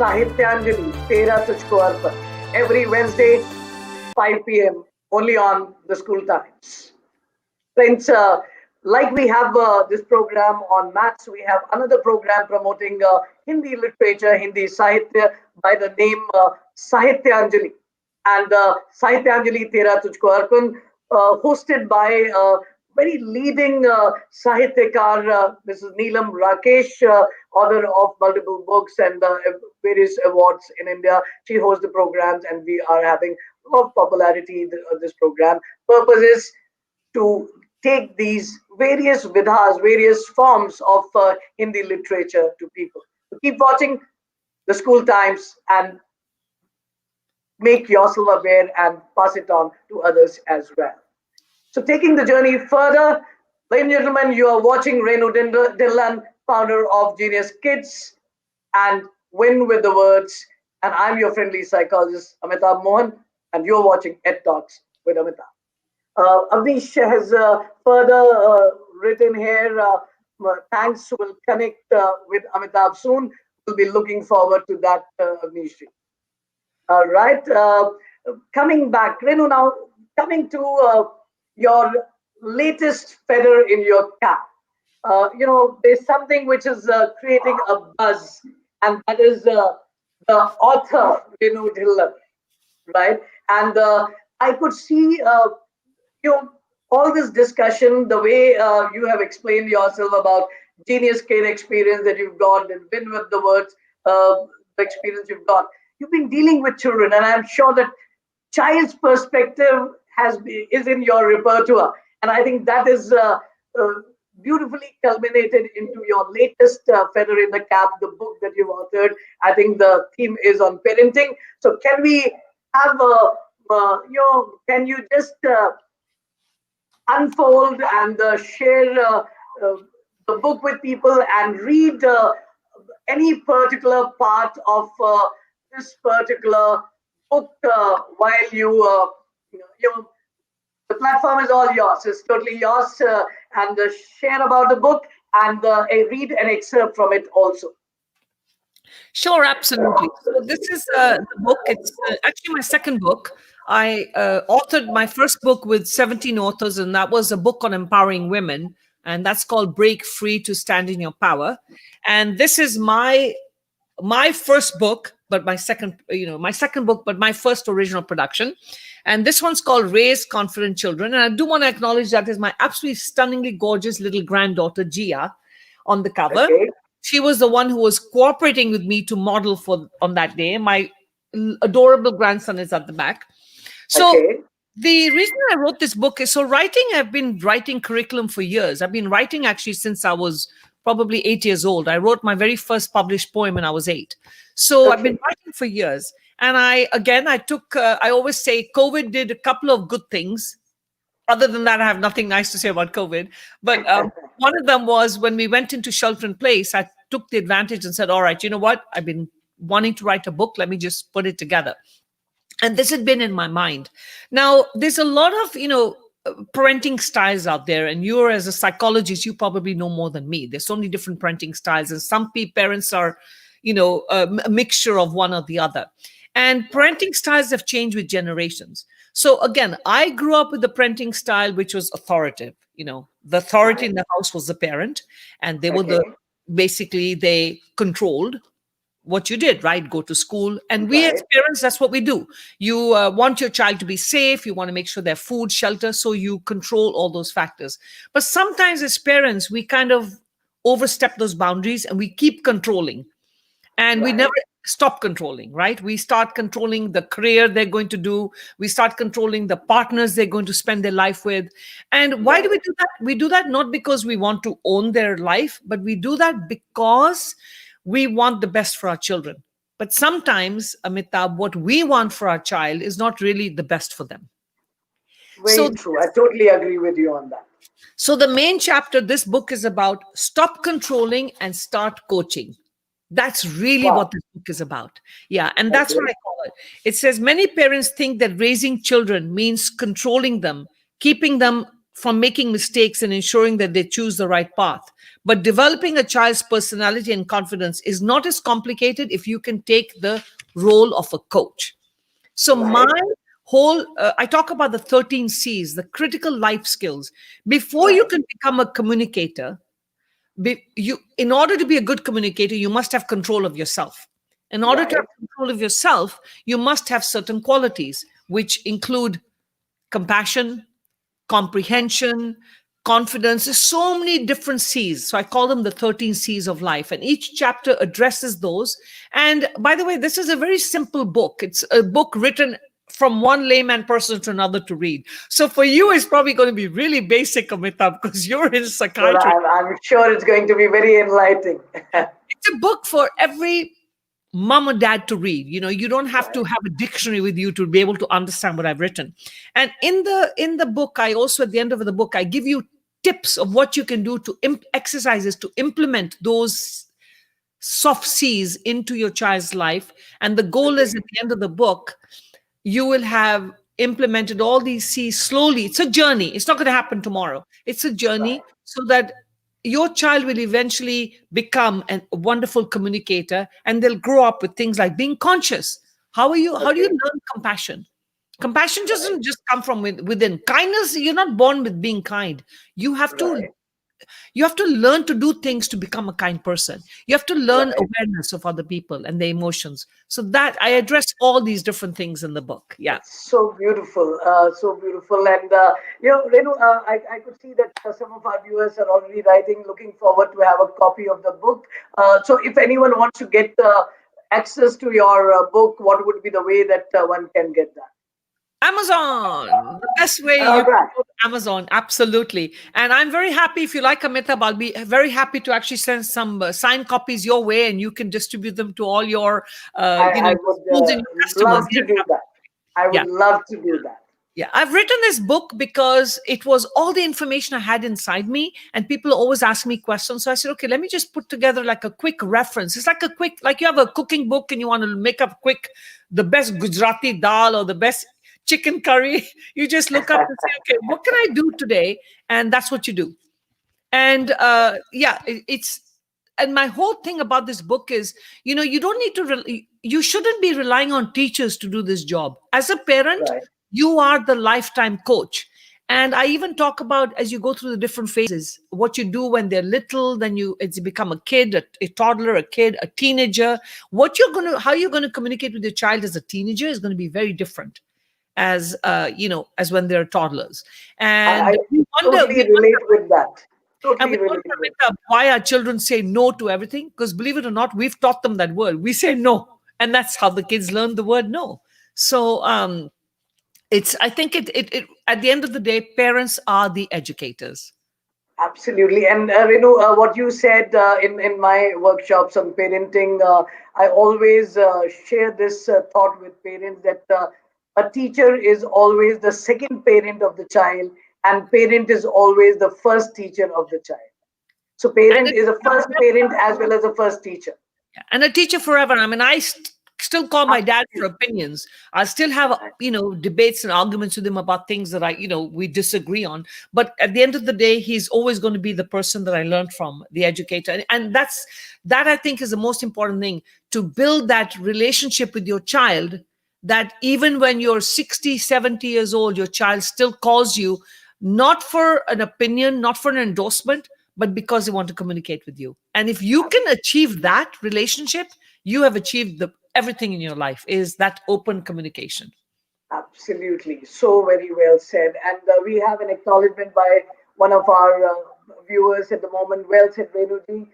Sahityanjali, Tera Tujhko Arpan, every Wednesday, 5 p.m., only on the school times. Friends, like we have this program on maths, we have another program promoting Hindi literature, Hindi Sahitya by the name Sahityanjali. And Sahityanjali Tera Tujhko Arpan, hosted by very leading Sahityakar, Mrs. Neelam Rakesh, author of multiple books and various awards in India. She hosts the programs, and we are having a lot of popularity in this program. Purpose is to take these various vidhas, various forms of Hindi literature to people. So keep watching the school times and make yourself aware and pass it on to others as well. So taking the journey further, ladies and gentlemen, you are watching Rennu Dhillon, founder of Genius Kids and Win with the Words. And I'm your friendly psychologist, Amitabh Mohan, and you're watching Ed Talks with Amitabh. Avnish has further written here, thanks, will connect with Amitabh soon. We'll be looking forward to that, Avnish. All right. Coming back, Rennu, now coming to your latest feather in your cap. There's something which is creating a buzz, and that is the author, Rennu Dhillon, right? And I could see, all this discussion, the way you have explained yourself about Genius Kid experience that you've got, and Win with the Words, the experience you've got. You've been dealing with children, and I'm sure that child's perspective is in your repertoire, and I think that is beautifully culminated into your latest feather in the cap, the book that you've authored. I think the theme is on parenting. So can we have can you just unfold and share the book with people and read any particular part of this particular book while the platform is all yours. It's totally yours, and share about the book and read an excerpt from it also.
Sure, absolutely. So this is the book. It's actually my second book. I authored my first book with 17 authors, and that was a book on empowering women, and that's called Break Free to Stand in Your Power. And this is my first book, but my second book, but my first original production. And this one's called Raise Confident Children. And I do want to acknowledge that is my absolutely stunningly gorgeous little granddaughter, Gia, on the cover.
Okay.
She was the one who was cooperating with me to model for on that day. My adorable grandson is at the back. So
Okay.
the reason I wrote this book is, so writing, I've been writing curriculum for years. I've been writing actually since I was probably 8 years old. I wrote my very first published poem when I was 8. So I've been writing for years. And I always say COVID did a couple of good things. Other than that, I have nothing nice to say about COVID. But one of them was when we went into shelter in place, I took the advantage and said, all right, you know what? I've been wanting to write a book. Let me just put it together. And this had been in my mind. Now, there's a lot of, parenting styles out there. And you're, as a psychologist, you probably know more than me. There's so many different parenting styles. And some parents are, a mixture of one or the other. And parenting styles have changed with generations. So again, I grew up with the parenting style, which was authoritative. The authority in the house was the parent. And they were basically they controlled what you did, right? Go to school. And we as parents, that's what we do. You want your child to be safe. You want to make sure they have food, shelter. So you control all those factors. But sometimes as parents, we kind of overstep those boundaries and we keep controlling. And we never stop controlling, right? We start controlling the career they're going to do. We start controlling the partners they're going to spend their life with. And why do we do that? We do that not because we want to own their life, but we do that because we want the best for our children. But sometimes, Amitabh, what we want for our child is not really the best for them.
Very true. I totally agree with you on that.
So the main chapter, this book is about stop controlling and start coaching. That's really what this book is about. Yeah. And that's what I call it. It says many parents think that raising children means controlling them, keeping them from making mistakes and ensuring that they choose the right path. But developing a child's personality and confidence is not as complicated if you can take the role of a coach. So my whole, I talk about the 13 C's, the critical life skills. Before you can become a communicator, in order to be a good communicator, you must have control of yourself. In order to have control of yourself, you must have certain qualities, which include compassion, comprehension, confidence. There's so many different C's. So I call them the 13 C's of life. And each chapter addresses those. And by the way, this is a very simple book. It's a book written from one layman person to another to read. So for you, it's probably going to be really basic, Amitabh, because you're in psychiatry.
Well, I'm sure it's going to be very enlightening.
It's a book for every mom or dad to read. You don't have to have a dictionary with you to be able to understand what I've written. And in the book, I also, at the end of the book, I give you tips of what you can do to exercises to implement those soft C's into your child's life. And the goal is at the end of the book, you will have implemented all these C's slowly. It's a journey. It's not going to happen tomorrow. It's a journey so that your child will eventually become a wonderful communicator, and they'll grow up with things like being conscious. How do you learn compassion? Compassion doesn't just come from within. Kindness, you're not born with being kind. You have to learn to do things to become a kind person. You have to learn awareness of other people and their emotions. So that I address all these different things in the book. Yeah.
So beautiful. So beautiful. And, Rennu, I could see that some of our viewers are already writing, looking forward to have a copy of the book. So if anyone wants to get access to your book, what would be the way that one can get that?
Amazon, the best way you can go to Amazon, absolutely. And I'm very happy, if you like, Amitabh, I'll be very happy to actually send some signed copies your way, and you can distribute them to all your
I would love to do that. I would love to do that.
Yeah, I've written this book because it was all the information I had inside me, and people always ask me questions. So I said, okay, let me just put together like a quick reference. It's like you have a cooking book and you want to make up the best Gujarati dal or the best chicken curry. You just look up and say, okay, what can I do today? And that's what you do. And and my whole thing about this book is, you don't need to, you shouldn't be relying on teachers to do this job. As a parent, you are the lifetime coach. And I even talk about, as you go through the different phases, what you do when they're little, then it's become a kid, a toddler, a kid, a teenager. How you're going to communicate with your child as a teenager is going to be very different as when they're toddlers. And
I totally relate with that.
And
Totally
we don't
relatable.
remember why our children say no to everything, because believe it or not, we've taught them that word. We say no, and that's how the kids learn the word no. So it's I think it at the end of the day, parents are the educators.
Absolutely. And Renu, what you said in my workshops on parenting, I always share this thought with parents that a teacher is always the second parent of the child, and parent is always the first teacher of the child. So
And
parent is a first parent as well as a first teacher.
and a teacher forever. I mean, still call my dad for
Absolutely.
opinions. I still have, debates and arguments with him about things that we disagree on. But at the end of the day, he's always going to be the person that I learned from, the educator. And that I think is the most important thing, to build that relationship with your child, that even when you're 60, 70 years old, your child still calls you, not for an opinion, not for an endorsement, but because they want to communicate with you. And if you can achieve that relationship, you have achieved everything in your life, is that open communication.
Absolutely. So very well said. And we have an acknowledgement by one of our viewers at the moment. Well said, Renuji.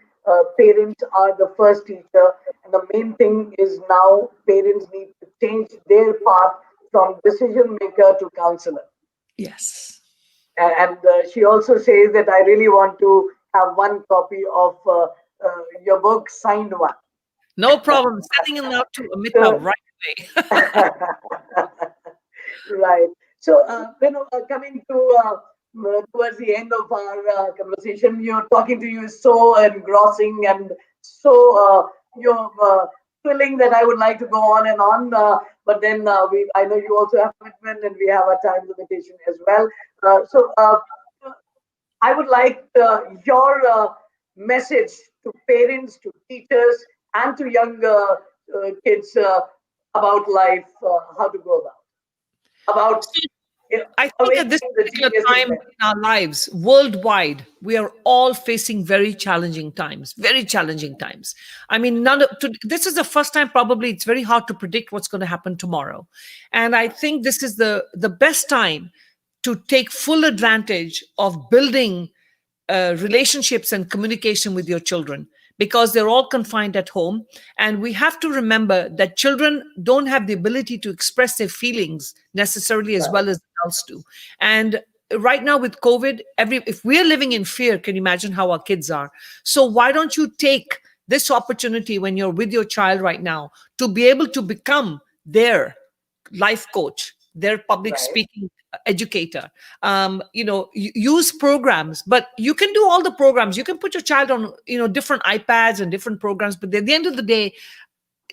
Parents are the first teacher. And the main thing is now parents need to change their path from decision maker to counselor.
Yes.
And she also says that I really want to have one copy of your book, signed one.
No problem. Sending it out to Amitabh
So,
right away.
right. So, coming to towards the end of our conversation, you're talking to you is so engrossing and so thrilling that I would like to go on and on. But then I know you also have commitment and we have a time limitation as well. So, I would like your message to parents, to teachers, and to young kids about life, how to go about
I think at this
awakening the
particular
genius in
time
them.
in our lives, worldwide, we are all facing very challenging times. Very challenging times. I mean, this is the first time probably it's very hard to predict what's going to happen tomorrow, and I think this is the best time to take full advantage of building relationships and communication with your children, because they're all confined at home. And we have to remember that children don't have the ability to express their feelings necessarily as well as adults do. And right now with COVID, if we're living in fear, can you imagine how our kids are? So why don't you take this opportunity when you're with your child right now to be able to become their life coach, their public
Right.
speaking educator. Use programs, but you can do all the programs. You can put your child on different iPads and different programs, but at the end of the day,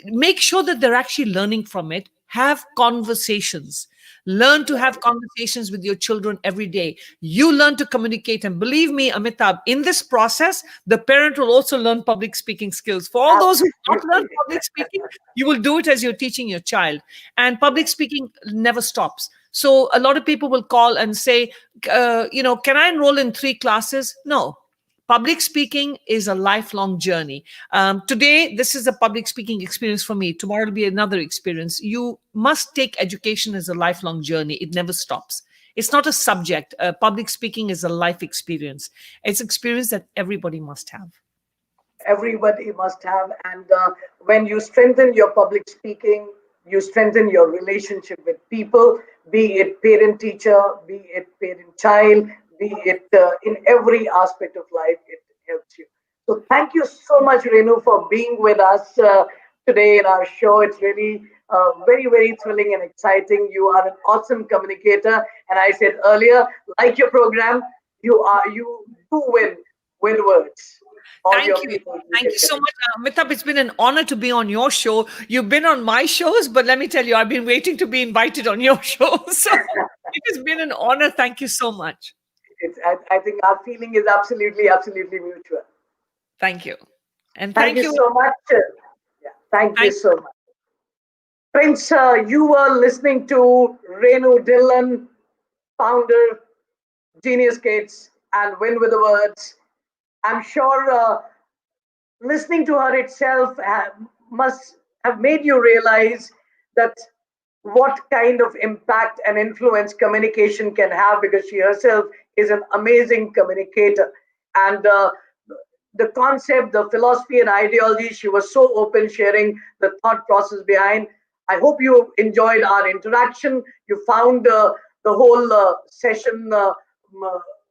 make sure that they're actually learning from it. Have conversations. Learn to have conversations with your children every day. You learn to communicate. And believe me, Amitabh, in this process, the parent will also learn public speaking skills. For all those who have not learned
Absolutely.
public speaking, you will do it as you're teaching your child. And public speaking never stops. So a lot of people will call and say, can I enroll in 3 classes? No. Public speaking is a lifelong journey. Today, this is a public speaking experience for me. Tomorrow will be another experience. You must take education as a lifelong journey. It never stops. It's not a subject. Public speaking is a life experience. It's experience that everybody must have.
Everybody must have. And when you strengthen your public speaking, you strengthen your relationship with people, be it parent teacher, be it parent child, be it in every aspect of life, it helps you. So thank you so much, Renu, for being with us today in our show. It's really very, very thrilling and exciting. You are an awesome communicator. And I said earlier, like your program, you do win with words. All
Thank
your
you.
people you
Thank
can
you so
connect.
much. Mitab, it's been an honor to be on your show. You've been on my shows, but let me tell you, I've been waiting to be invited on your show. So it has been an honor. Thank you so much.
I think our feeling is absolutely, absolutely mutual.
Thank you. And
Thank
thank
you
you.
so much. Yeah, thank you
Thank
so much. Friends, you were listening to Rennu Dhillon, founder, Genius Kids, and Win with the Words. I'm sure listening to her itself must have made you realize that what kind of impact and influence communication can have, because she herself is an amazing communicator. and the concept, the philosophy and ideology. She was so open, sharing the thought process behind. I hope you enjoyed our interaction. You found the whole session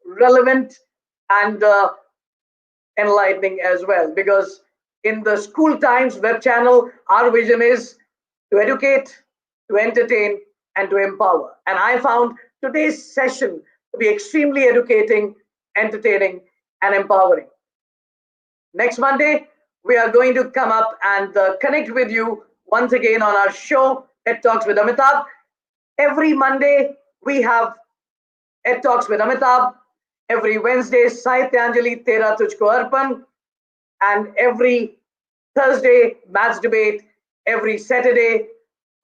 relevant and enlightening as well, because in the School Times web channel, our vision is to educate, to entertain, and to empower. And I found today's session to be extremely educating, entertaining, and empowering. Next Monday, we are going to come up and connect with you once again on our show, Ed Talks with Amitabh. Every Monday, we have Ed Talks with Amitabh. Every Wednesday, Sahityanjali Tera Tujhko Arpan. And every Thursday, Maths Debate. Every Saturday,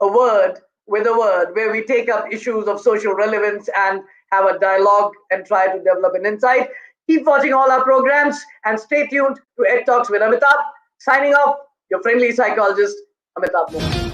A Word with a Word, where we take up issues of social relevance and have a dialogue and try to develop an insight. Keep watching all our programs and stay tuned to Ed Talks with Amitabh. Signing off, your friendly psychologist, Amitabh Mohan.